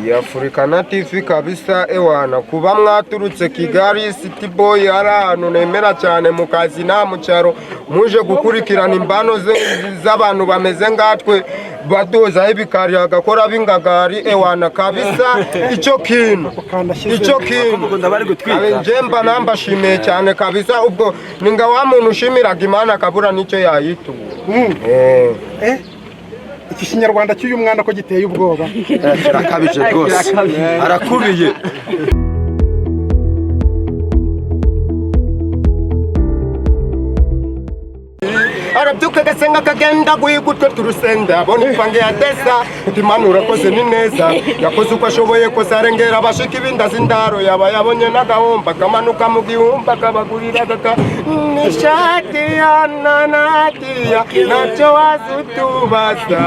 ya Africana TV kabisa ewana kuba mwaturutse Kigali City Boy ari ahantu nemera cyane mu kazi na mu cyaro muje gukurikirana imbano z'abantu bameze ngatwe badoza ibikari agakora bingagari ewana kabisa icyo kintu njemba nambashimiye cyane kabisa ubwo ninga wa muntu ushimiraga Imana akabura nicyo yayitura iki kinyarwanda cy'uyu mwana ko giteye ubwoba kirakabije rwose arakubiye arabyuka gasenga kagenda guhigutwe turusenda abona ipange ya desa timanura kose ni neza yakoze uko ashoboye kose arengera abashika ibinda zindaro yaba yabonye n'agahomba kamanuka mu gihumba kabagurira gaka nishati ya nanatiya nacyo wazutubaza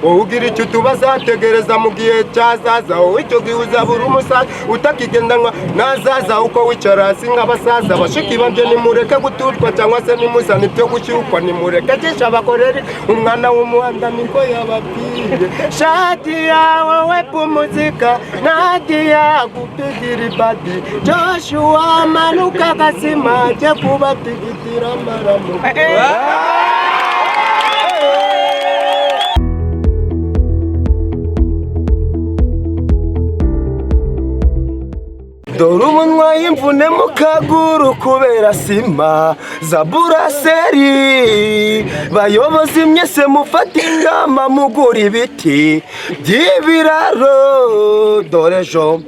ugira icyo tubaza tegereza mu gihe cyazaza icyo gihe uzabura umusaza utakigendanwa nazaza uko wicara hasi nk'abasaza bashiki banje nimureke gututwa cyangwa se nimuzana ibyo gushyukwa nimureke cisha abakoreri umwana w'umuhanda niko yababwiye shati yawe wepu muzika nadia kupigira ibadi Joshua manuka gasima je kubatigitira maramu dore umunwa y'imvune mu kaguru kubera sima za buraseri bayobozi mwese mufata ingamba mugura ibiti by'ibiraro dore jo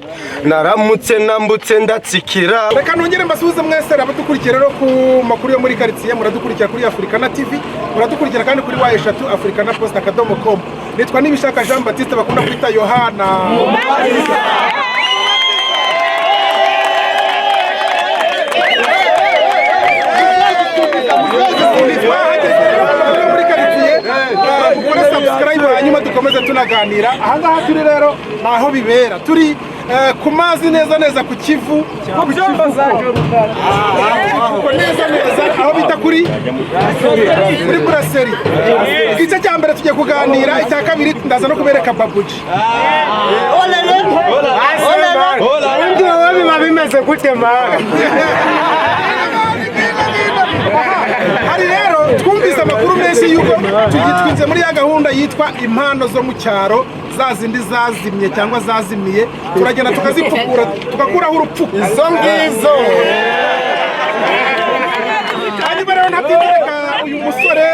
naramutse nambutse ndatsikira reka nongere mbasuhuze mwese abadukurikira rero ku makuru yo muri quartier muradukurikira kuri Africana TV muradukurikira kandi kuri eshatu africanapost.com nitwa Nibishaka Jean Baptiste bakunda kwita Yohana hanyuma dukomeze tunaganira ahangaha turi rero naho bibera turi ku mazi neza ku Kivu neza aho bita kuri buraseri igice cya mbere tugiye kuganira icya kabiri ndaza no kubereka babuji bimeze gutema hari rero twumvise amakuru menshi yuko tugitwinze muri ya gahunda yitwa impano zo mu cyaro zazindi zazimye cyangwa zazimiye turagenda tukazipfukura tugakuraho urupfuko izo ngizo hanyuma rero ntabyitereka uyu musore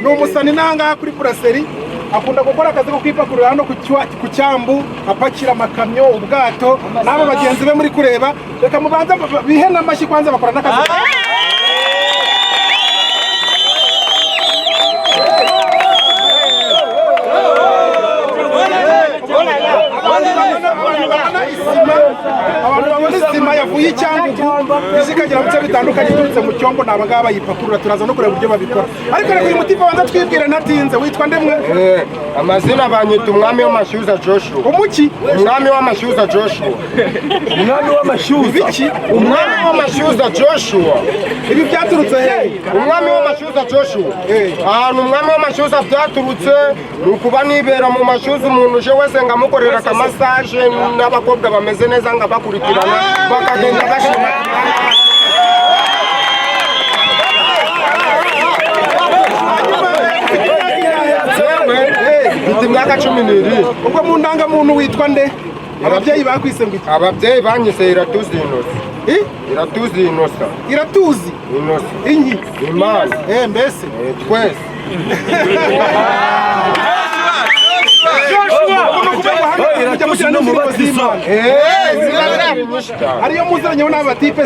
ni umusani n'ahangaha kuri buraseri akunda gukora akazi ko kwipakurura hano ku cyambu apakira amakamyo ubwato n'abo bagenzi be muri kureba reka mubanza bihe n'amashyi kwanza bakora n'akazi abantu babona isima yavuye icyambu izikagira mu bice bitandukanye iturutse mu cyombo naba ngaba bayipakurura turaza no kureba uburyo babikora ariko reka uyu mutima wanza twibwira natinze witwa ndemwe amazina banyita umwami w'amashyuza Joshua umuki umwami w'amashyuza Joshua umwami w'amashyuza iki umwami w'amashyuza Joshua ibi byaturutse he umwami w'amashyuza Joshua ahantu umwami w'amashyuza byaturutse nukuba nibera mu mashyuza umuntu uje wese ngamukorera akamasaje n'abakobwa bameze neza ngabakurikirana bakagenda bashima mfite imyaka 12 ubwo mu ndangamuntu witwa nde ababyeyi bakwise ngo ababyeyi banyise Iratuzi Innocent Iratuzi Innocent Iratuzi Innocent inki Imana mbese twese hariyo muzanyeho n'abatipe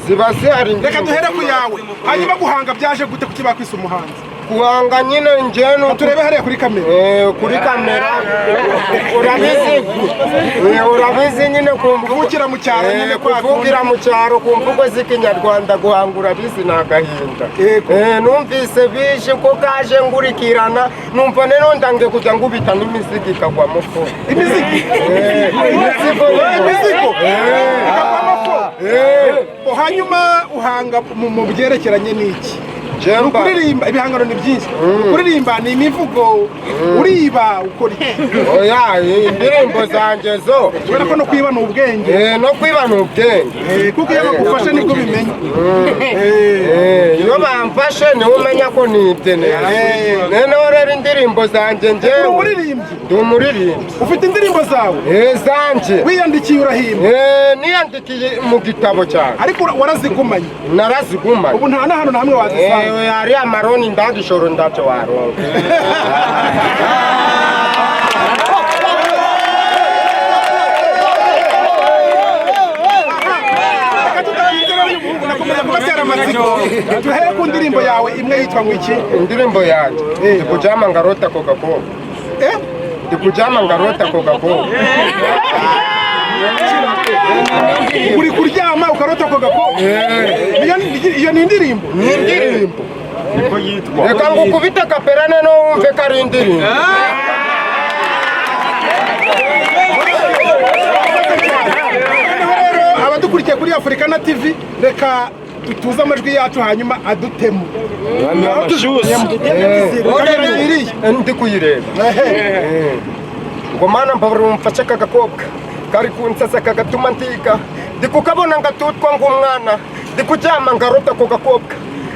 ziba zihari reka duhere ku yawe hanyuma guhanga byaje gute kuki bakwise umuhanzi guhanga nyine njyewe turebe hariya kuri kamera kuri kamera urabizi nyine kuvukira mu cyaro nyine kuvugira mu cyaro ku mvugo z'ikinyarwanda guhanga urabizi ni agahinda numvise bije ko kaje ngurikirana numva rero ndange kujya ngubita n'imizigo ikagwa mu fo imizigo hanyuma uhanga mu byerekeranye n'iki kuririmba ibihangano ni byinshi kuririmba ni imivugo uriba ukora iki oya indirimbo zanjye zo kubera ko no kwiba ni ubwenge no kwiba ni ubwenge kuko iyo bagufashe nibwo bimenya iyo bamfashe niwe umenya ko nibye noneho rero indirimbo zanjye njyewe ndi umuririmbyi ufite indirimbo zawe zanjye wiyandikiye urahimba niyandikiye mu gitabo cyane ariko warazigumanye narazigumanye ubu nta n'ahantu na hamwe wazisanga hari amaroni ndagishoro ndacyo waronka tuhere ku ndirimbo yawe imwe yitwa ngo iki indirimbo yanjye ndikujama ngarota Coca-Cola ndikujama ngarota Coca-Cola uri kuryama ukarota Coca-Cola iyo ni indirimbo niko yitwa reka ngukubite kaperane no wumve ko ari indirimbo abadukurikiye kuri Africana TV reka tutuze amajwi yacu hanyuma adutemu ndi kuyireba ngo mana mbabura umfashe aka gakobwa kari kunsasa kagatuma ntiga ndi kukabona ngatutwa ng'umwana ndi kuryama ngarota ako gakobwa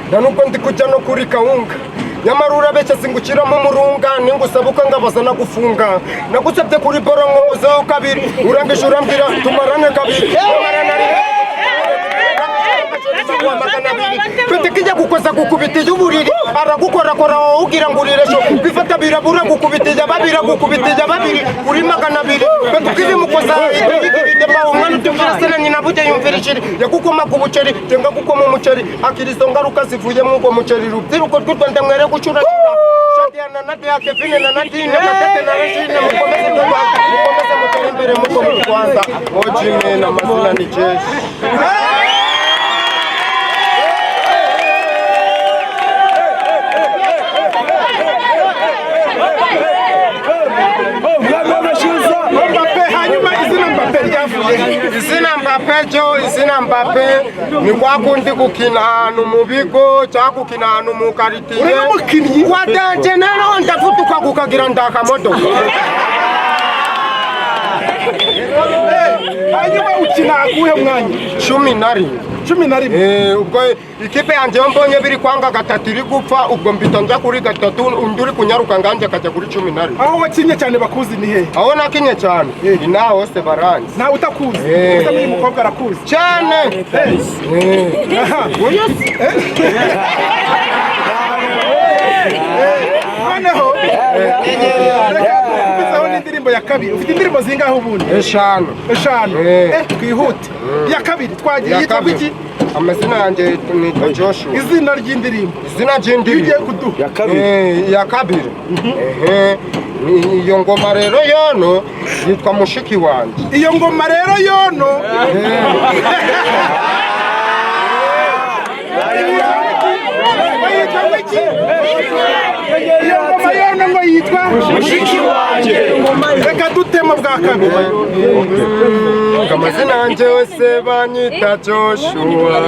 nta nubwo ndi kujya no kuri kawunga nyamara urabeshya singukiramo umurunga ningusabuka ngabaza nagufunga nagusabye kuri borongo uzeho kabiri urangije urambwira tumarane kabiri Kutikija kukosa kukubitija uburiri aragukorakora wowe ugira ngo uriresho kwifata birabura gukubitija babiri uri magana abiri tukivi mukosa ibidema umwana utumvira sena nyina bujye yumvirishiri yakukoma ku buceri tenga gukoma umuceri akirizo ngaruka zivuye mu ngo muceri rubyiruko rw'u Rwanda mwere gucura Shadiana Nadia Kevin na Nadine Katete na Regine mukomeze mutera imbere muko mu Rwanda ojime na mazina ni Jeshi izina Mbappe ni kwakundi gukina ahantu mu bigo cyangwa gukina ahantu mu karitiye wadanje nero ndavutuka kukagira ndakamodoka hanyuma ukina akuhe mwanya 11 ubwo ikipe yanjye mbonye biri kwanga gatatu iri gupfa ubwo mbita njya kuri gatatu undi uri kunyaruka nganje akajya kuri 11 aho wakinye cyane bakuzi ni he aho nakinye cyane ni naho hose baranzi nta utakuzi utamenya umukobwa arakuzi cyane noneho indirimbo ya kabiri ufite indirimbo zingaho ubundi 5 twihute ya kabiri twagiye yitwa iki amazina yanjye ni Joshua izina ry'indirimbo ya kabiri iyo ngoma rero yono yitwa mushiki wanjye iyo ngoma rero yono ngo yitwa mushiki wanjye reka dutema bwa kabiri amazina yanjye yose banyita Joshua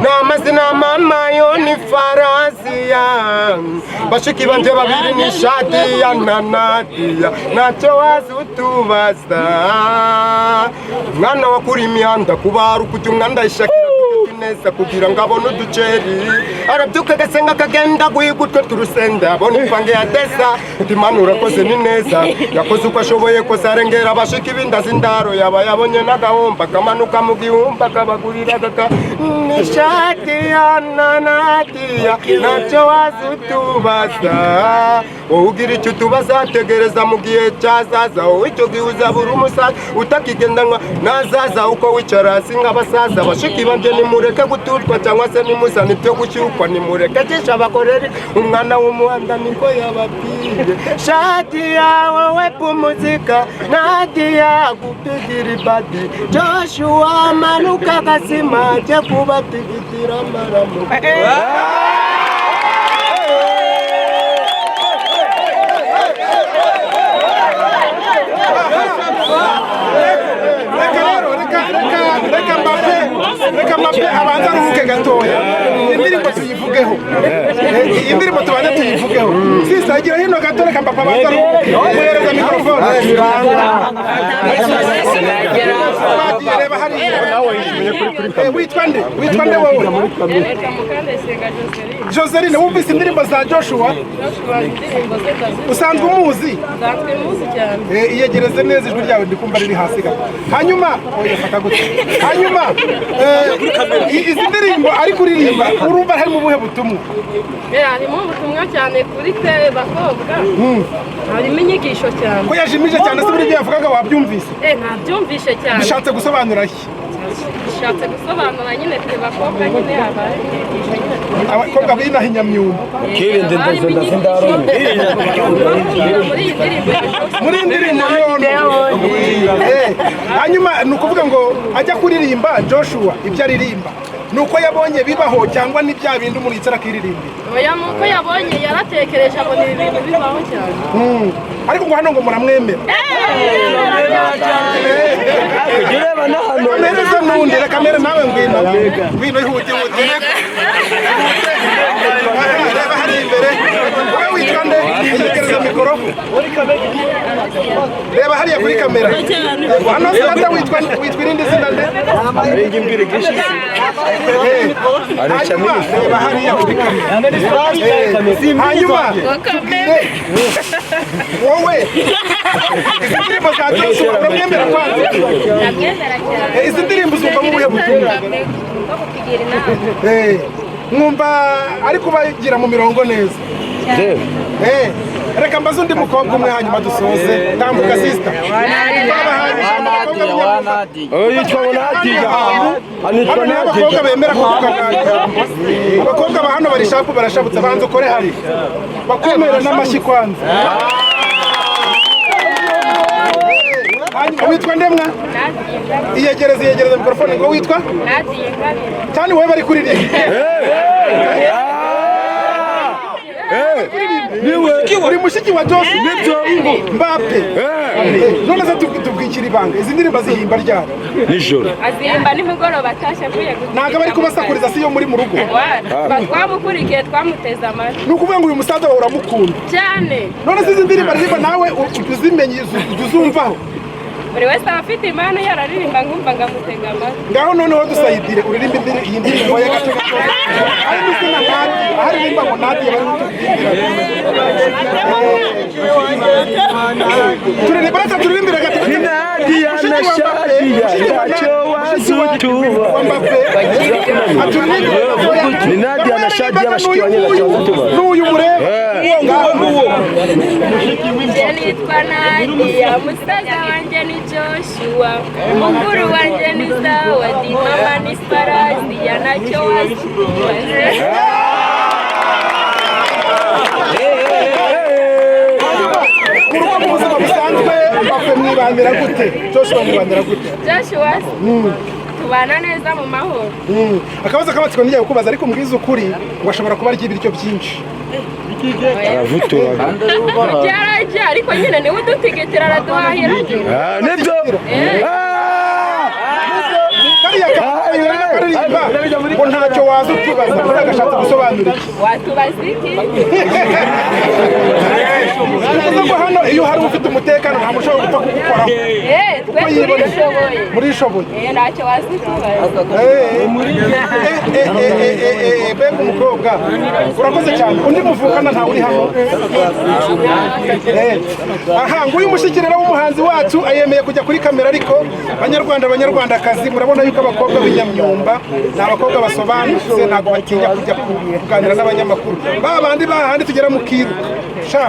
n'amazina mama yo ni Faraziya bashiki banje babiri ni Shadiya na Nadia ntacyo wazi utubaza mwana wakuri imyanda kubara ukujya umwanda ishakira neza kugira ngo abone uduceri arabyuka gasenga akagenda guhigutwe turusenda abone ipange ya desa Imana urakoze ni neza yakoze uko ashoboye kose arengera abashika ibindazi indaro yaba yabonye n'agahomba kamanuka mu gihumba kabagurira gaka ni Shadiya na Nadia ntacyo wazi utubaza wowe ugira icyo utubaza tegereza mu gihe cyazaza wowe icyo gihe uzabura umusaza utakigendanwa nazaza uko wicara hasi nk'abasaza bashiki banje nimureke guturwa cyangwa se nimuzana ibyo gushyukwa nimureke cisha abakoreri umwana w'umuhanda niko yababwiye Shadiya wowe pumuzika Nadia gupigira ibadi Joshua manuka gasima je kubatigitira amaramu reka Mbappe abanza aruhuke gatoya indirimbo tuyivugeho iyi ndirimbo tubanze tuyivugeho sisa gira hino gato reka papa baza muhereza mikrofone reba hariya witwa nde wowe Joseline wumvise indirimbo za Joshua usanzwe umuzi iyegereze neza ijwi ryawe ndikumva riri hasi gato hanyuma fata gutya hanyuma izi ndirimbo ari kuririmba urumva harimo ubuhe butumwa harimo ubutumwa cyane kuri twe bakobwa harimo inyigisho cyane ko yajimije cyane se buri gihe yavugaga wabyumvise nabyumvishe cyane bishatse gusobanura iki bishatse gusobanura nyine twe bakobwa nyine habaye inyigisho nyine abakobwa binaha inyamyumba kirinde ndazo ndazindaro muri indirimbo hanyuma ni ukuvuga ngo ajya kuririmba Joshua ibyo aririmba nuko yabonye bibaho cyangwa ni bya bindi umuntu yicara akiririmba oya nuko yabonye yaratekereje abona ibi bintu bibaho cyane ariko ngo hano ngo muramwemera ureba n'ahantu neza nundi reka mere nawe ngwino ihute reba hari imbere wowe witwa nde yegereza mikoro reba hariya kuri kamera hano sirata witwa irindi zina nde hanyuma reba hariya kuri kamera hanyuma wowe izi ndirimbo za Joshua uramwemera kwanza izi ndirimbo zumvamo ubuhe butumwa mwumva ari kubagira mu mirongo neza reka mbaze undi mukobwa umwe hanyuma dusoze tambuka sister hano niho abakobwa bemera kuvuga abakobwa ba hano barashabutse banza ukore hari bakumere n'amashyi kwanza witwa ndemwa iyegereza mikrofone ngo witwa cyane wowe bari kuririmba uri mushiki wa Joshua Mbappe none se tubwikira ibanga izi ndirimbo zihimba ryari nijoro azihimba nimugoroba atashye avuye ntabwo bari kubasakuriza si yo muri mu rugo twamukurikiye twamuteze amatwi ni ukuvuga ngo uyu musaza wawe uramukunda cyane none se izi ndirimbo aririmba nawe uzimenye uzumvaho buri wese aba afite impano yararirimba ngumva ngamutega amatwi ngaho noneho dusayidire uririmba iyi ndirimbo y'agace gato ariko izina Nadi aharirimba ngo Nadi bari kutubwira turirimbira gato Nadi anashadia bashiki wa nyina n'uyu mureba ngaho n'uwo nitwa Nadia musaza wanjye ni Joshua mukuru wanjye ni Zawadi mama ni Sparazi yanacyo wakibaze kuruko mu buzima busanzwe Mbappe mwibandira gute Joshua mwibandira gute Joshua tubana neza mu mahoro akabazo k'amatsiko ngiye kukubaza ariko mbwiza ukuri washobora kuba arya ibiryo byinshi aravutura byarajya ariko nyine niwe udutegetera araduhahira nibyo kariya karirimba ngo ntacyo waza utubaza uragashatse gusobanura iki watubaza iki ngo hano iyo hari ufite umutekano nta mushobora gupfa kugukoraho twe turishoboye murishoboye ntacyo waza utubaza bega umukobwa urakoze cyane undi muvukana ntawe uri hano aha nguyu mushyikiriro w'umuhanzi wacu ayemeye kujya kuri kamera ariko banyarwandakazi murabona yuko abakobwa b'inyamyumba ni abakobwa basobanutse ntabwo batinya kujya kuganira n'abanyamakuru babandi bahandi tugera mu kiruka sha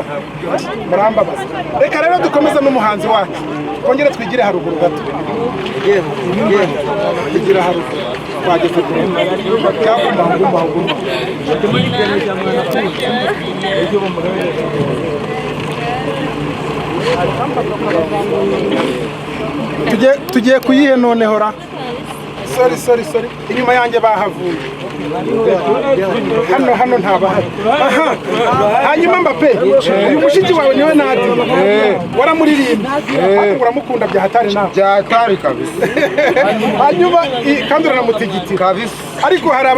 murambabaza reka rero dukomeze n'umuhanzi wacu twongere twigire haruguru gato twigire haruguru twageze kure cyaguma tugiye kuyihe noneho ra sorry inyuma yanjye bahavuye hano ntabahari aha hanyuma Mbappe uyu mushiki wawe niwe Nadi waramuririmba ariko uramukunda bya hatari nawe byatari kabisa hanyuma kandi uranamutigitira kabisa ariko hari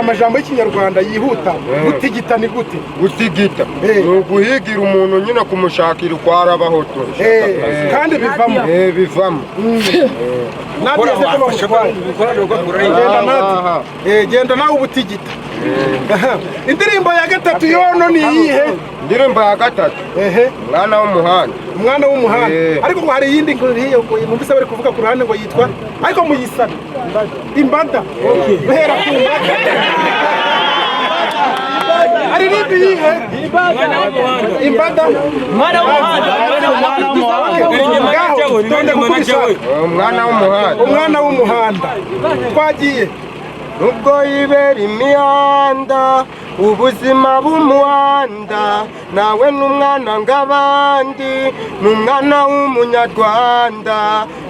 amajambo y'ikinyarwanda yihuta. Gutigita ni gute? Gutigita ni uguhigira umuntu nyine kumushakira uko arabahotora. Kandi bivamo. Bivamo. Genda nawe ubutigita. Indirimbo ya gatatu yono ni iyihe? Indirimbo ya gatatu umwana w'umuhanda. Umwana w'umuhanda. Ariko ngo hari iyindi nkuriye numvise bari kuvuga ku ruhande ngo yitwa ariko muyisana imbada. Behera ku ari nibi yihe? Imbada. Umwana w'umuhanda. Umwana w'umuhanda. Twagiye. Nubwo yibera imihanda ubuzima bw'umuhanda nawe n'umwana ng'abandi n'umwana w'umunyarwanda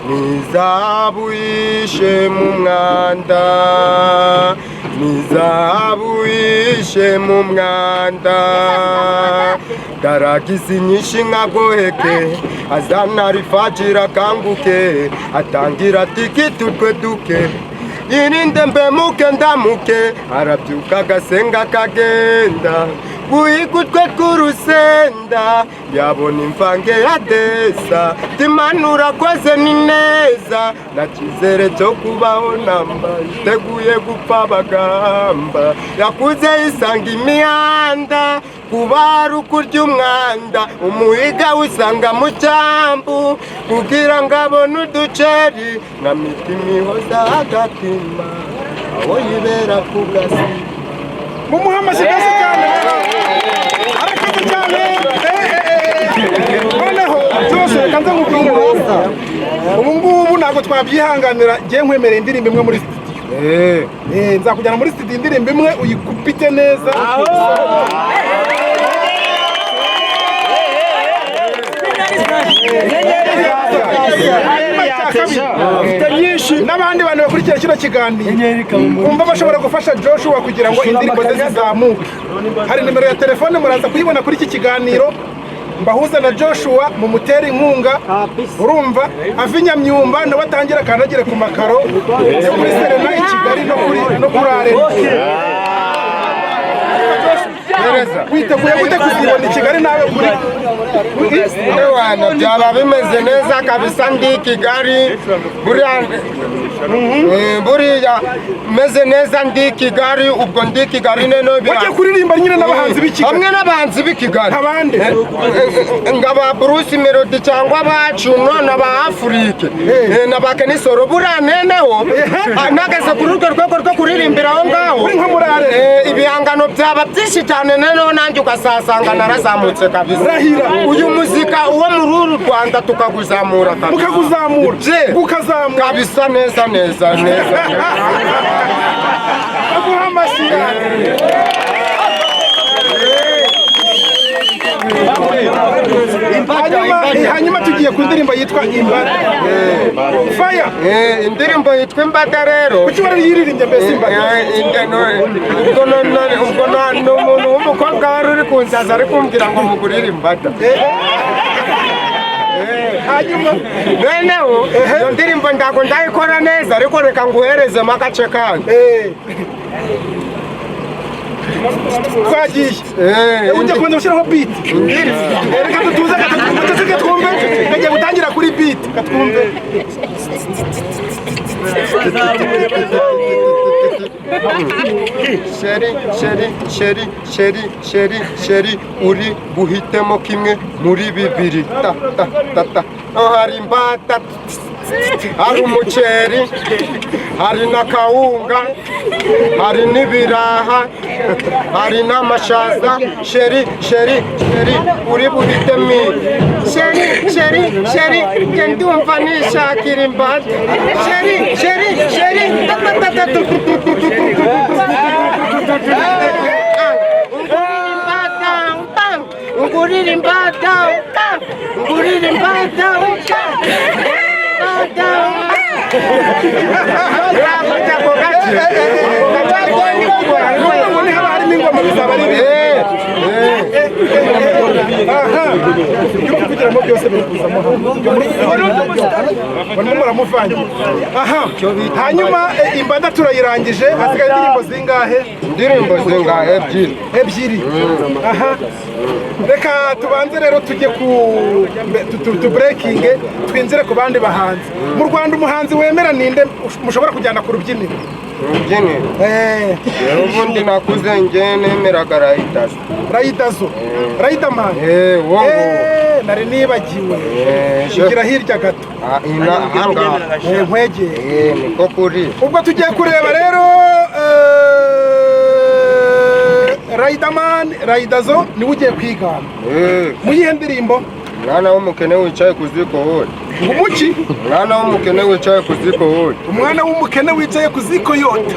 n'izahabu yishe mu mwanda n'izahabu yishe mu mwanda daragize inyinshi nka goheke azana rifajira akanguke atangira tikiti utwe duke yirinde mbemuke ndamuke arabyuka agasenga kagenda guhiga utwe tw'urusenda yabona imvange ya desa timanura koze ni neza na cyizere cyo kubaho namba iteguye gupfa bagamba yakuze isanga imihanda kuba rukurya umwanda umuhiga usanga mu cyambu kugira ngo abone uduceri nka mitima ihoza agatima aho yibera ku gasi mumuhamashyi gasi cyane arakaze cyane noneho byose reka nze nkubwire ubu ngubu ntabwo twabyihanganira ngiye nkwemerera indirimbo imwe muri studio nzakujyana muri studio indirimbo imwe uyikupite neza n'abandi bantu bakurikira kino kiganiro kumva bashobora gufasha Joshua kugira ngo indirimbo ze zizamuke. Hari nimero ya telefone muraza kuyibona kuri iki kiganiro, mbahuza na Joshua mu mutera inkunga. Urumva ava Nyamyumba nawe atangira kanagire ku makaro yo kuri Serena i Kigali no kuri Arena. Witeguye gute kuzibona i Kigali nawe kuri wana byaba bimeze neza kabisa ndi Kigali buriya meze neza ndi Kigali ubwo ndi Kigali neno bajya kuririmba nyine n'abahanzi b'i Kigali hamwe n'abahanzi b'i Kigali abandi ngaba Bruce Melody cyangwa bacu none aba Afrique nabake nisoro buriya neneho nageze kuri urwo rwego rwo kuririmbira aho ngaho ibihangano byaba byinshi cyane neno nanjye ugasasanga narazamutse kabisa. Uyu muzika uwo muri Rwanda tukaguzamura kabisa. Mukaguzamura ukazamura kabisa neza neza neza. Aguhamashira hanyuma tugiye ku ndirimbo yitwa Imbada. Fire indirimbo yitwa Imbada rero kuki barayiririmbye mbese Imbada ubwo no umuntu w'umukobwa wari uri kunsaza ari kumbwira ngo mugurire Imbada. hanyuma noneho iyo ndirimbo ndago ndayikora neza ariko reka nguherezemo agace kayo. twagiye ujya kubanza gushyiraho beat reka dutuze twumve kagiye gutangira kuri beat katwumve sheri uri guhitemo kimwe muri bibiri hari imbata hari umuceri hari na kawunga hari n'ibiraha hari n'amashaza sheri uri buhitemo sheri njye ndumva nishakira imbata sheri ngurira imbata ingoma bizaba ari ibyo kuvugiramo byose biri kuzamo hano muramuvanye. Aha, hanyuma imbada turayirangije, hasigaye indirimbo zingahe? Indirimbo zingahe? Ebyiri. Aha, reka tubanze rero tujye tu breakinge, twinjire ku bandi bahanzi. Mu Rwanda umuhanzi wemera ninde mushobora kujyana ku rubyiniro? Urubyiniro? Rero ubundi nakuze njye nemeraga Raydazo. Raydazo? Riderman? Nari nibagiwe. Igira hirya gato. Ahangaha. Nkwegeye. Niko kuri. Ubwo tugiye kureba rero Riderman, Raydazo niwe ugiye kwigana. Mu yihe ndirimbo? Umwana w'umukene wicaye ku ziko wote. Umuki? Umwana w'umukene wicaye ku ziko wote. Umwana w'umukene wicaye ku ziko yote.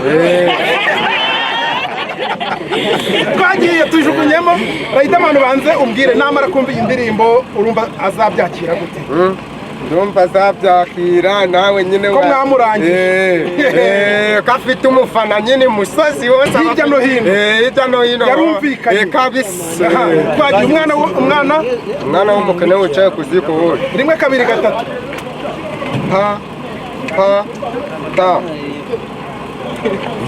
Twagiye tujugunyemo. Riderman banze umbwire namara kumva iyi ndirimbo urumva azabyakira gute? Ndumva azabyakira nawe nyine ko mwamurangije. Kafite umufana nyine musozi wose hirya no hino. Hirya no hino. Yarumvikanye. Kabisa. Twagiye umwana w'umukene wicaye ku ziko wote. 1 2 3 ta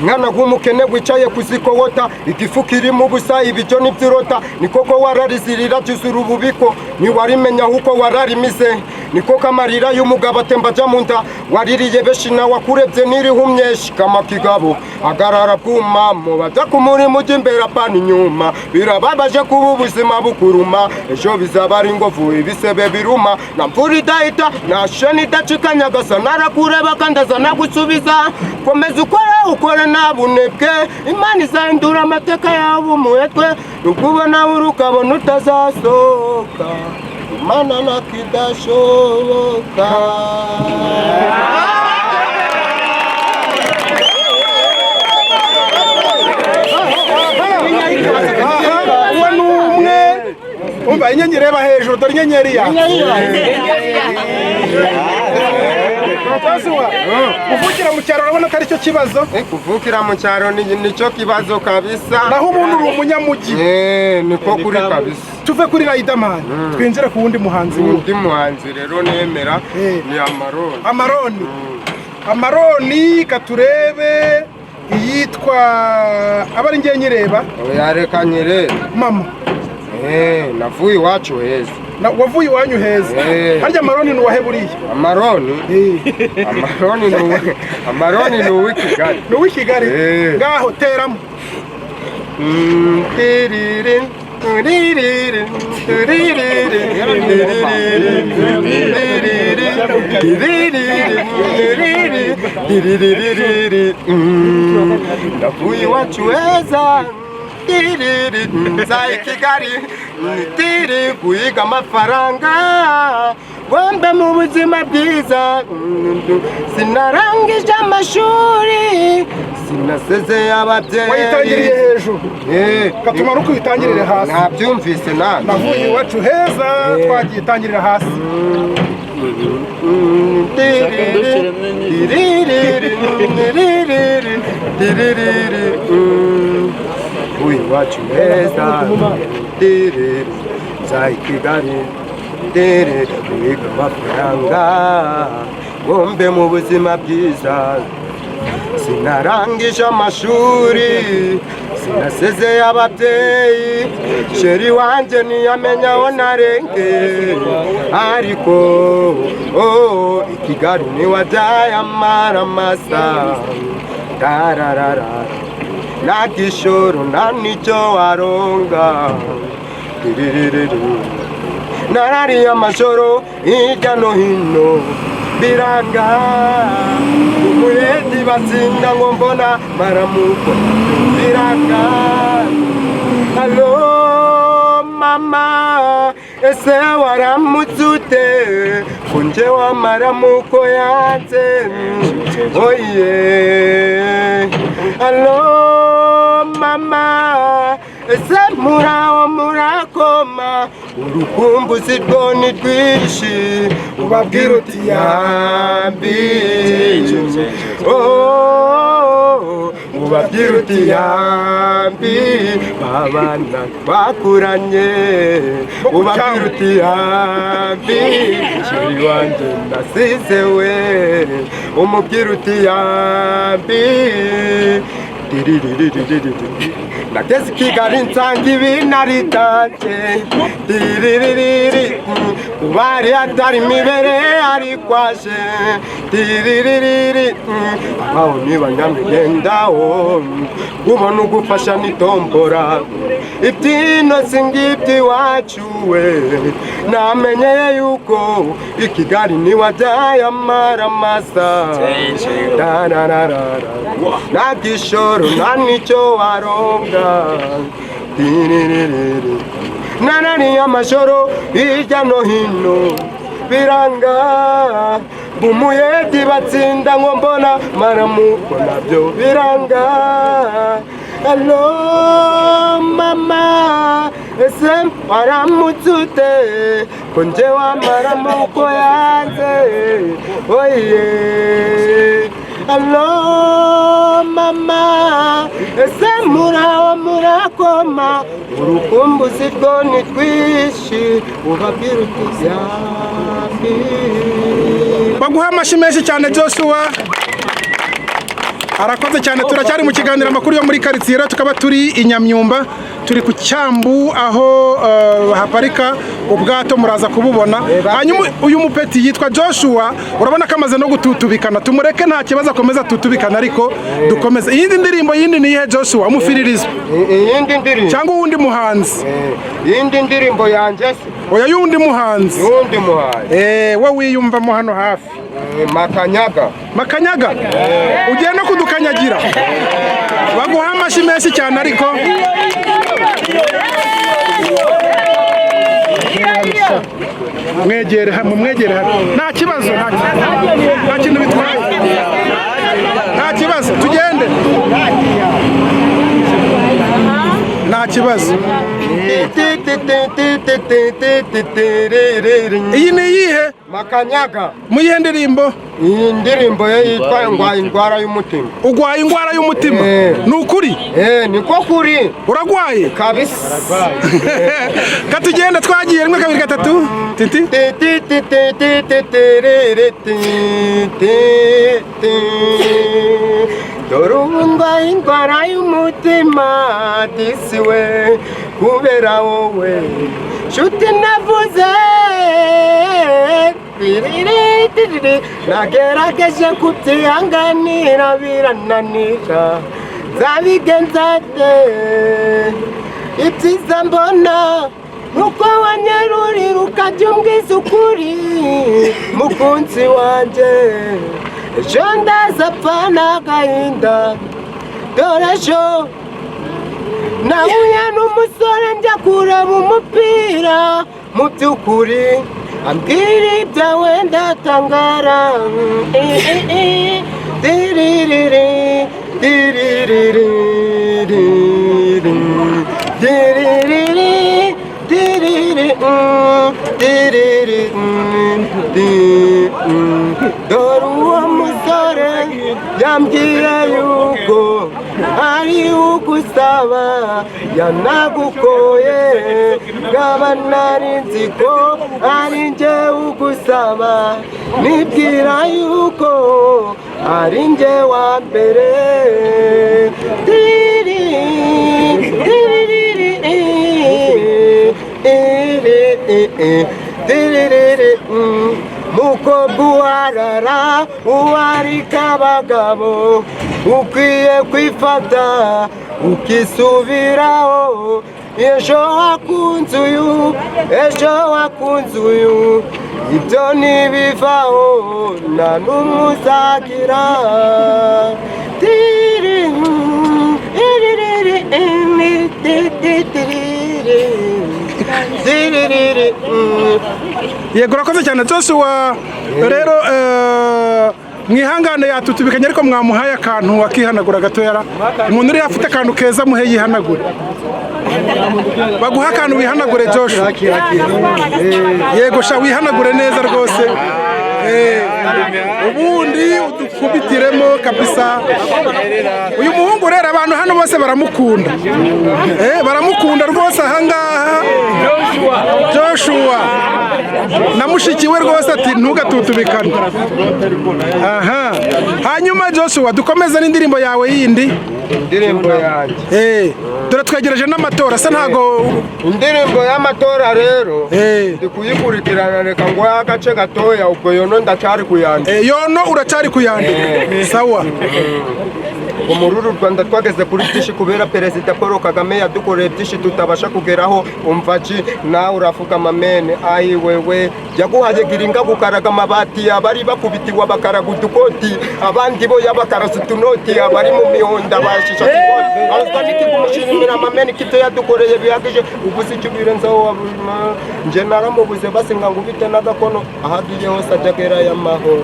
Mwana w'umukene wicaye ku ziko wota, igifu kirimo ubusa ibijyo n'ibyirota, ni koko wararizirira cyuzura ububiko, ntiwarimenya uko wararimize, ni koko amarira y'umugabo atemba ajya mu nda, waririye benshi nawe akurebye n'irihumye shikama kigabo, agarara bwuma mu bajya ku murimo ujya imbere apana inyuma, birababaje kuba ubuzima bukuruma, ejo bizaba ari ingovu ibisebe biruma, na mvura idahita na sheni idacika nyagasa, narakureba kandi aza nagusubiza, komeza ukore nabunebwe, Imana izahindura amateka yawe umuhetwe, nukubona urukabona utazasohoka, Imana nakidashoboka. uwe n'umwe umva inyenyeri reba hejuru, dore inyenyeri ya kuvukira mu cyaro urabona ko ari cyo kibazo. Kuvukira mu cyaro nicyo kibazo kabisa, naho ubundi uri umunyamujyi. Niko kuri kabisa. Tuve kuri Riderman twinjire ku wundi muhanzi. Undi muhanzi rero nemera ni Amaroni. Amaroni katurebe iyitwa abari ngiye nyireba. Yareka nyireba mama. Navuye iwacu heza. Wavuye iwanyu heza. Harya Amaroni ni uwahe buriya? Amaroni ni uw'i Kigali. Ni uw'i Kigali? Ngaho teramo. Navuye iwacu heza, nzaye Kigali, guhiga amafaranga, wambe mu buzima bwiza, sinarangije amashuri, sinasezeye ababyeyi. Wayitangiriye hejuru. Katuma nuko uyitangirire hasi. Nabyumvise nawe. Navuye iwacu heza, twagiye itangirira hasi. Uyu wacu heza, nzaye Kigali, guhiga amafaranga, wumve mu buzima bwiza, sinarangije amashuri, sinasezeye ababyeyi, sheri wanjye ntiyamenya aho narengeye, ariko i Kigali niwajyaye amaramasa, tararara, nta gishoro nta n'icyo waronga, narariye amajoro hirya no hino, biranga umuyedi batsinda ngo mbona maramuko, biranga. Halo mama, ese waramutse ute, ko njyewe amaramuko yanze, oye. Halo mama, ese muraho murakoma urukumbuzi rwo ni rwinshi ubabwira uti yambi ubabwira uti yambi babana bakuranye ubabwira uti yambi sheri wanjye nasize we umubwira uti yambi nageze i Kigali nsanga ibintu ari danje ubari atari imibere ari kwaje aho niba nyamigendaho ubona ugufasha n'itombora ibyino singibyo iwacu we namenyeye yuko i Kigali niwajyayo amaramasa nagishoro nta nicyo waronga nananiye amajoro hirya no hino biranga umuyedi batsinda ngo mbona maramuko nabyo biranga Hello mama ese waramutse ute ko njyewe amaramuko yanze oye Hello mama ese muraho murakoma urukumbuzi rwo ni rwinshi ubabwira uti yambi baguha amashyi menshi cyane Joshua arakoze cyane. Turacyari mu kiganiro amakuru yo muri quartier, tukaba turi i Nyamyumba, turi ku Cyambu aho haparika ubwato muraza kububona. Hanyuma uyu mupeti yitwa Joshua, urabona ko amaze no gututubikana, tumureke nta kibazo akomeza tutubikana ariko dukomeze. Iyindi ndirimbo yindi ni ihe Joshua umufiririzo iyindi ndirimbo cyangwa uwundi muhanzi? Iyindi ndirimbo yanjye se oya yundi muhanzi. Yundi muhanzi wowe wiyumvamo hano hafi Makanyaga. Makanyaga ugiye no kudukanyagira. Baguha amashyi menshi cyane ariko mwegere hano, mwegere hano, nta kibazo, nta kintu bitwaye, nta kibazo, tugende, nta kibazo. Iyi ni iyihe? Makanyaga. Muyihe ndirimbo? Iyi ndirimbo yitwa ngwaye indwara y'umutima. Ugwaye indwara y'umutima? Ni ukuri? Niko kuri. Uragwaye? Kabisa. Katugenda twagiye 1 2 3 titi. Dorumba indwara y'umutima disiwe kubera wowe shuti navuze nagerageje kutihanganira birananira nzabigenza nte ibyiza mbona nuko wanyerurira ukajya umbwiza ukuri mukunzi wanjye ejo ndazapfa n'agahinda dore ejo nahuye n'umusore njya kureba umupira mu by'ukuri ambwira ibyawe ndatangara diririri diririri diririri diririri diririri dore uwo musore yambwiye yuko ari ugusaba yanagukoye ngaba nari nzi ko ari njye ugusaba nibwira yuko ari njye wa mbere mukobwa uwarara uwarika abagabo ukwiye kwifata ukisubiraho ejo wakunze uyu ejo wakunze uyu ibyo ntibivaho nta n'umwe uzagira yego urakoze cyane Joshua. Rero mwihangane yatutubikanye ariko mwamuhaye akantu akihanagura gato. Yara umuntu uri afite akantu keza muhe yihanagura. baguha akantu wihanagure Joshua. Yego sha wihanagure neza rwose. Ubundi udukubitiremo kabisa. Uyu muhungu rero abantu hano bose baramukunda. Baramukunda rwose ahangaha. Joshua namushikiwe rwose ati ntugatutubikane. Aha, hanyuma Joshua dukomeza n'indirimbo yawe yindi. Indirimbo yanjye dore twegereje n'amatora se ntago indirimbo y'amatora rero ndi kuyikurikirana reka ngo agace gatoya ubwo yono ndacyari kuyandika yono uracyari kuyandika sawa muri uru Rwanda twageze kuri byinshi kubera Perezida Paul Kagame yadukoreye byinshi tutabasha kugeraho umva ki nawe uravuga amamene ayi wewe yaguhaye giringa gukaraga amabati abari bakubitiwa bakaraga udukoti abandi bo yabakaraza utunoti abari mu mihonda bashisha kibone azaniki kumushimira amamene kito yadukoreye bihagije ubuze icyo birenzaho nje naramubuze basinga ngo bite n'agakono ahagiye hose ajagera y'amahoro.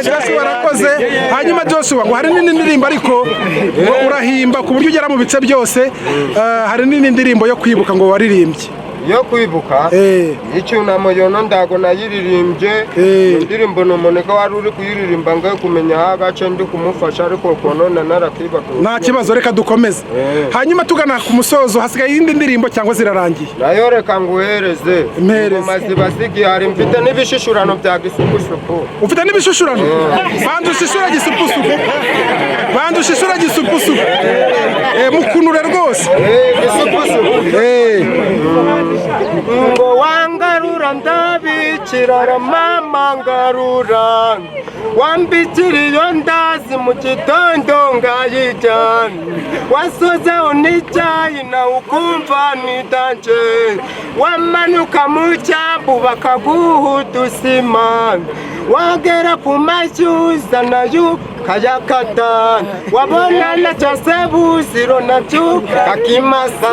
Joshua warakoze hanyuma Joshua ngo hari n'indi ndirimbo ariko urahimba ku buryo ugera mu bice byose hari n'indi ndirimbo yo kwibuka ngo waririmbye yo kwibuka icyunamo yono ndago nayiririmbye indirimbo n'umuneka wari uri kuyiririmba ngo kumenya agace ndi kumufasha ariko konona narakibaga nta kibazo reka dukomeze hanyuma tugana ku musozo hasigaye indi ndirimbo cyangwa zirarangiye nayo reka nguhereze maze basigi hari mfite n'ibishishurano bya gisupusupu ufite n'ibishishurano bandushishura gisupusupu bandushishura gisupusupu mukunure rwose gisupusupu ngo wangarura ndabikirara mama ngarura wambikira iyo ndazi mu gitondo ngayijyana wasozeho n'icyayi nawe ukumva nidanje wamanuka mu cyambu bakaguha udusima wagera ku mashyuza nayo kayakata wabona na cyose buziro nabyo kakimasa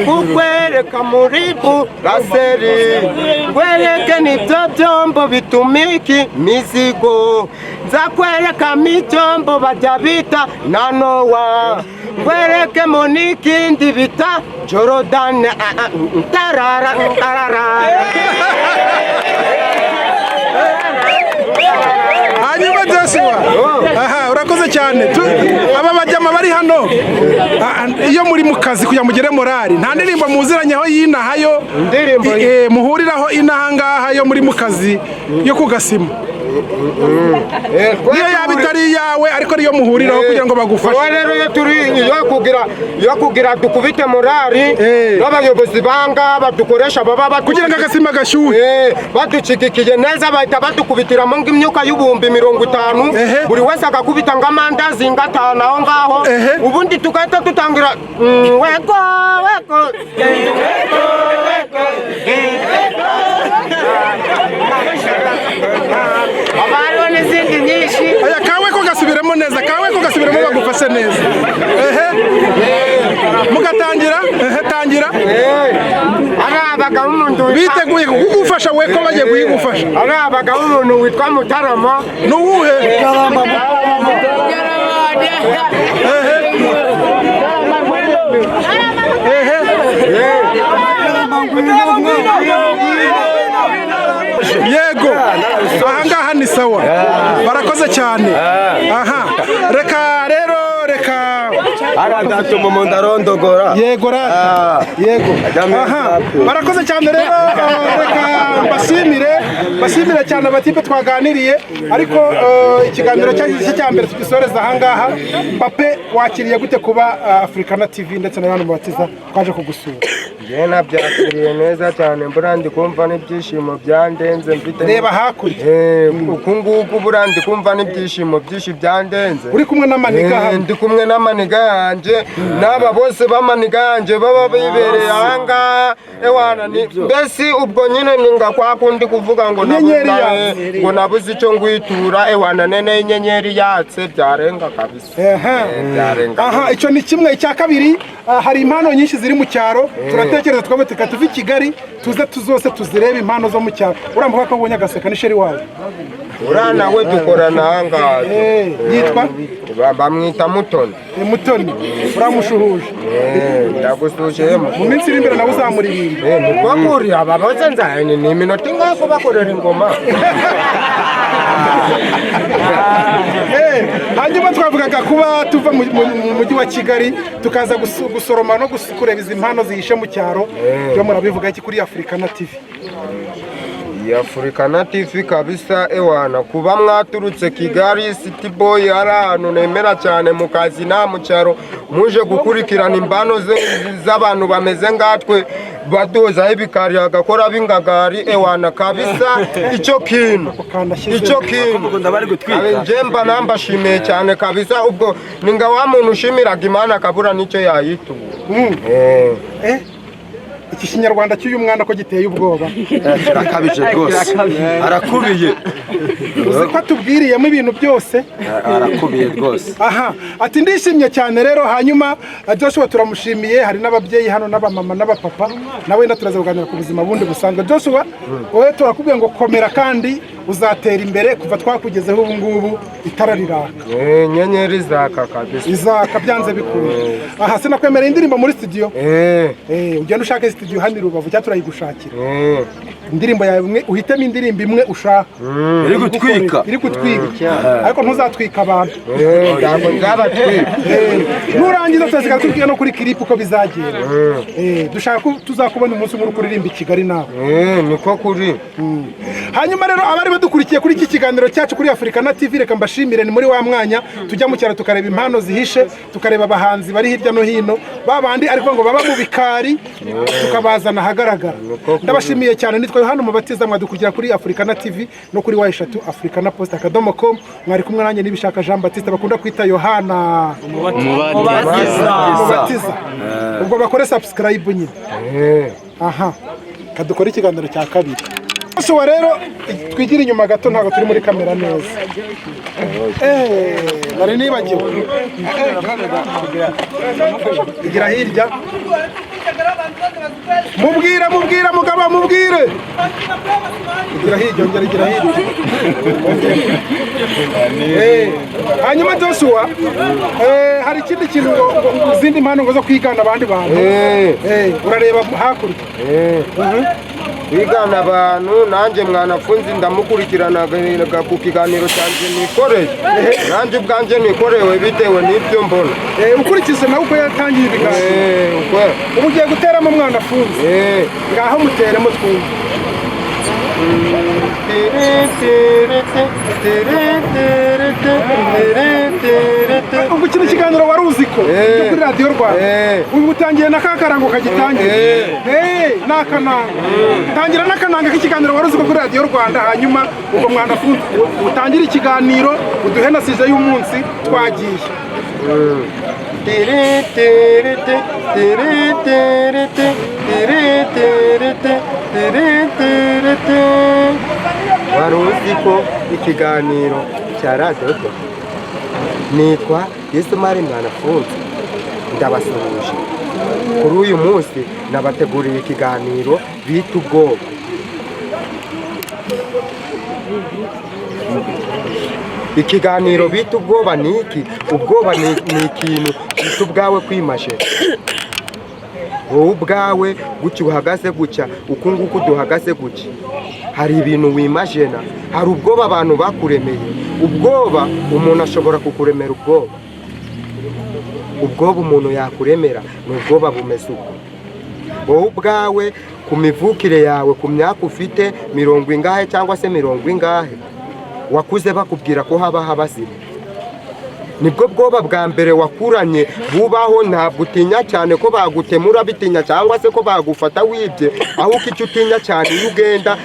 kukwereka muri buraseri kwereke nibyo byombo bitumiki mizigo nzakwereka micyombo bajya bita na Nowa kwereke mu n'ikindi bita Jordan tarara hanyuma Joshua aha urakoze cyane aba bajyama bari hano iyo muri mu kazi kugira mugere morali nta ndirimbo muziranyeho yinahayo muhuriraho inahangaha yo muri mu kazi yo kugasima niyo yaba itari yawe ariko ariyo muhuriraho kugira ngo bagufashe rero iyo turi yo kugira dukubite morali n'abayobozi banga badukoresha baba kugira ngo agasima gashyuhe baducikikiye neza bahita badukubitiramo ng'imyuka y'ibihumbi 50 buri wese agakubita ng'amandazi 5 aho ngaho ubundi tugahita dutangira wego abariho n'izindi nyinshi kawe ko gasubiremo neza kawe ko gasubiremo bagufashe neza mugatangira tangira arabaga umuntu biteguye kugufasha we ko bagiye kuyigufasha arabaga umuntu witwa Mutarama nuwuhe yego ahangaha ni sawa barakoze cyane aha reka rero reka aradatumo mundarondogora yego rata yego aha barakoze cyane rero reka bashimire cyane abatipe twaganiriye ariko ikiganiro cya mbere tugisoreza ahangaha Pape wakiriye gute kuba Africana TV ndetse na Yohana Mubatiza twaje kugusura njye nabyakiriye neza cyane burandi kumva n'ibyishimo byandenze mfite reba hakurya uku nguku burandi kumva n'ibyishimo byinshi byandenze uri kumwe n'amaniga ndi kumwe n'amaniga yanjye n'aba bose b'amaniga yanjye baba bibereye ahangaha ewana mbese ubwo nyine ni ngakwakundi kuvuga ngo inyenyeri yatse ngo nabuze icyo ngwitura ewana nene inyenyeri yatse byarenga kabisa. Byarenga. Aha, icyo ni kimwe. Icya kabiri, hari impano nyinshi ziri mu cyaro, turatekereza twaba tuve i Kigali tuze zose tuzirebe impano zo mu cyaro. Uramuha ko ubonye agaseka ni sheri wawe. Urana we dukorana ahangaha. Yitwa bamwita Mutoni. Mutoni, uramushuhuje. Ndagusuje mu minsi iri imbere nawe uzamuririmba. Niko muri aba bose nzanye ni iminota ingahe ko bakorera ingoma. Hanyuma twavugaga kuba tuva mu mujyi wa Kigali tukaza gusoroma no kureba izi mpano zihishe mu cyaro. Byo murabivuga iki kuri Africana TV? Africana TV kabisa ewana, kuba mwaturutse Kigali City Boy ari ahantu nemera cyane mu kazi na mu cyaro, muje gukurikirana imbano z'abantu bameze ngatwe badoza ibikari agakora bingagari ewana kabisa. Icyo kintu njemba nambashimiye cyane kabisa. Ubwo ninga wa muntu ushimiraga Imana kabura nicyo yayitu. Iki Kinyarwanda cy'uyu mwana ko giteye ubwoba. Arakabije rwose, arakubiye. Uzi ko atubwiriyemo ibintu byose. Arakubiye rwose. Aha, ati ndishimye cyane rero. Hanyuma Joshua turamushimiye, hari n'ababyeyi hano n'abamama n'abapapa, nawe turaza kuganira ku buzima bundi busanzwe. Joshua, wowe turakubwiye ngo komera kandi uzatera imbere. Kuva twakugezeho ubu ngubu itara riraka. Nyenyeri zaka kabisa. Izaka byanze bikuru. Aha, sinakwemerera indirimbo muri studio. Ugenda ushaka studio hano i Rubavu cyangwa turayigushakira. Indirimbo yawe imwe uhitemo indirimbo imwe ushaka. Iri gutwika. Ariko ntuzatwika abantu. Ntabwo nzabatwika. Nurangiza tuzasiga tubwira no kuri clip uko bizagenda. Dushaka ko tuzakubona umunsi umwe kuririmba i Kigali nawe. Niko kuri. Hanyuma rero abari badukurikiye kuri iki kiganiro cyacu kuri Africana TV, reka mbashimire. Ni muri wa mwanya tujya mu cyaro tukareba impano zihishe, tukareba abahanzi bari hirya no hino, babandi ariko ngo baba mu bikari tukabazana ahagaragara. Ndabashimiye cyane. Nitwa Yohana Mubatiza, mwadukurikira kuri Africana TV no kuri /3 africanapost.com. Mwari kumwe nanjye nibishaka Jean Baptiste bakunda kwita Yohana Mubatiza. Ubwo bakore subscribe nyine. Aha, kadukora ikiganiro cya kabiri. So rero twigira inyuma gato, ntabwo turi muri kamera neza. Nari nibagiwe. Igira hirya. Mubwire mugabo, mubwire. Igira hirya, igira hirya. Hanyuma Joshua, hari ikindi kintu ngo izindi mpano ngo zo kwigana abandi bantu. Urareba hakurya. Wigana abantu nanjye mwanafunzi ndamukurikirana ku kiganiro cyanjye nikoreye. Nanjye ubwanjye nikorewe bitewe n'ibyo mbona. Ukurikize nawe uko yatangiye ibiganiro. Ubu ugiye guteramo mwanafunzi. Ngaho muteremo twumve. Ubwo kino kiganiro wari uzi ko cyo kuri Radio Rwanda ubu utangiye n'akakarango kagitangiye. N'akananga tangira n'akananga k'ikiganiro wari uzi ko kuri Radio Rwanda. Hanyuma ubwo mwanafunzi utangira ikiganiro uduhe na sije y'umunsi twagiye. Wari uzi ko ikiganiro cya Radio nitwa Yesu Mari Mwanafunzi. Ndabasuhuje kuri uyu munsi, nabateguriye ikiganiro bita ubwoba. Ikiganiro bita ubwoba ni iki? Ubwoba ni ikintu gito ubwawe kwimashe. Wowe ubwawe gucya uhagaze gucya, uku nguku duhagaze gucya. Hari ibintu wimajena, hari ubwoba abantu bakuremeye. Ubwoba umuntu ashobora kukuremera ubwoba. Ubwoba umuntu yakuremera ni ubwoba bumeze uko. Wowe ubwawe ku mivukire yawe, ku myaka ufite 70 ingahe cyangwa se 70 ingahe, wakuze bakubwira ko haba habazima. Nibwo bwoba bwa mbere wakuranye bubaho. Ntabwo utinya cyane ko bagutemura bitinya cyangwa se ko bagufata wibye, aho icyo utinya cyane iyo ugenda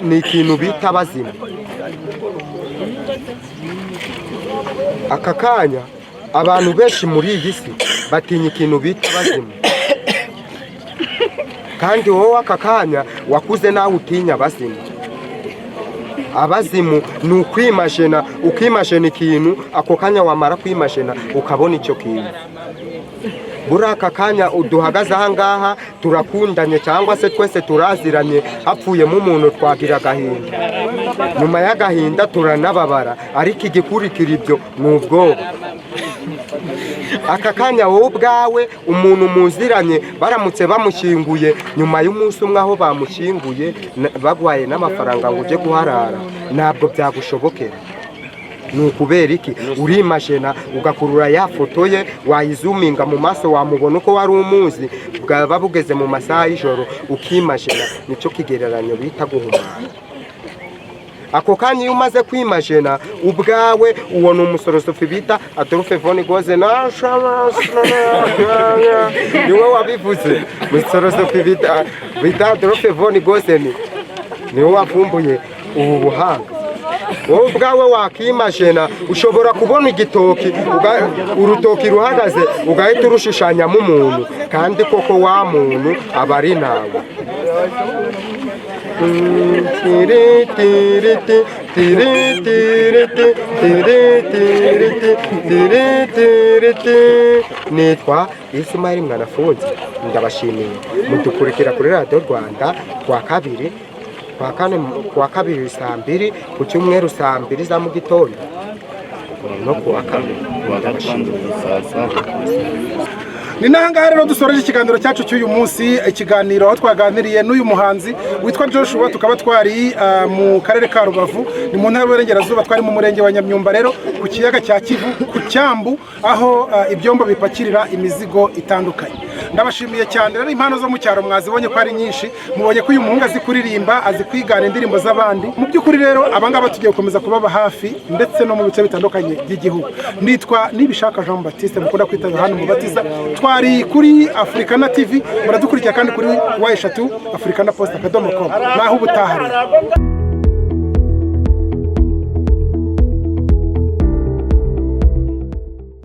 ni ikintu bita bazima. Aka kanya abantu benshi muri iyi si batinya ikintu bita bazima, kandi wowe aka kanya wakuze nawe utinya bazima. abazimu ni ukwimashena ukimashena ikintu ako kanya wamara kwimashena ukabona icyo kintu buri aka kanya uduhagaze aha ngaha turakundanye cyangwa se twese turaziranye hapfuyemo umuntu twagira agahinda nyuma y'agahinda turanababara ariko igikurikira ibyo ni ubwoba aka kanya wowe ubwawe umuntu muziranye baramutse bamushyinguye nyuma y'umunsi umwe aho bamushyinguye bagwaye n'amafaranga ngo ujye guharara ntabwo byagushobokera ni ukubera iki urimashena ugakurura ya foto ye wayizuminga mu maso wamubona uko wari umuzi bwaba bugeze mu masaha y'ijoro ukimashena nicyo kigereranyo bita guhumana ako kanya iyo umaze kwimashena ubwawe ubona umusorosofi bita Adolphe von Goze niwe wabivuze umusorosofi bita Adolphe von Goze niwe wavumbuye ubu buhanga wowe ubwawe wakimashena ushobora kubona igitoki urutoki ruhagaze ugahita urushushanyamo umuntu kandi koko wa muntu aba ari nawe nitwa Ismail Mwanafunzi ndabashimiye mudukurikira kuri Radio Rwanda kuwa kabiri saa 2 ku cyumweru saa 2 za mu gitondo no kuwa kabiri ndabashimiye ni nangahe rero dusoreje ikiganiro cyacu cy'uyu munsi ikiganiro aho twaganiriye n'uyu muhanzi witwa Joshua tukaba twari mu karere ka Rubavu ni mu ntara y'Uburengerazuba twari mu murenge wa Nyamyumba rero ku kiyaga cya Kivu ku Cyambu aho ibyombo bipakirira imizigo itandukanye ndabashimiye cyane rero impano zo mu cyaro mwazibonye ko ari nyinshi mubonye ko uyu muhungu azi kuririmba azi kwigana indirimbo z'abandi mu by'ukuri rero abangaba tugiye gukomeza kubaba hafi ndetse no mu bice bitandukanye by'igihugu nitwa Nibishaka Jean Baptiste mukunda kwitaba hano mu Batiza twari kuri Africana TV muradukurikira kandi kuri wa eshatu africanapost.com naho ubutaha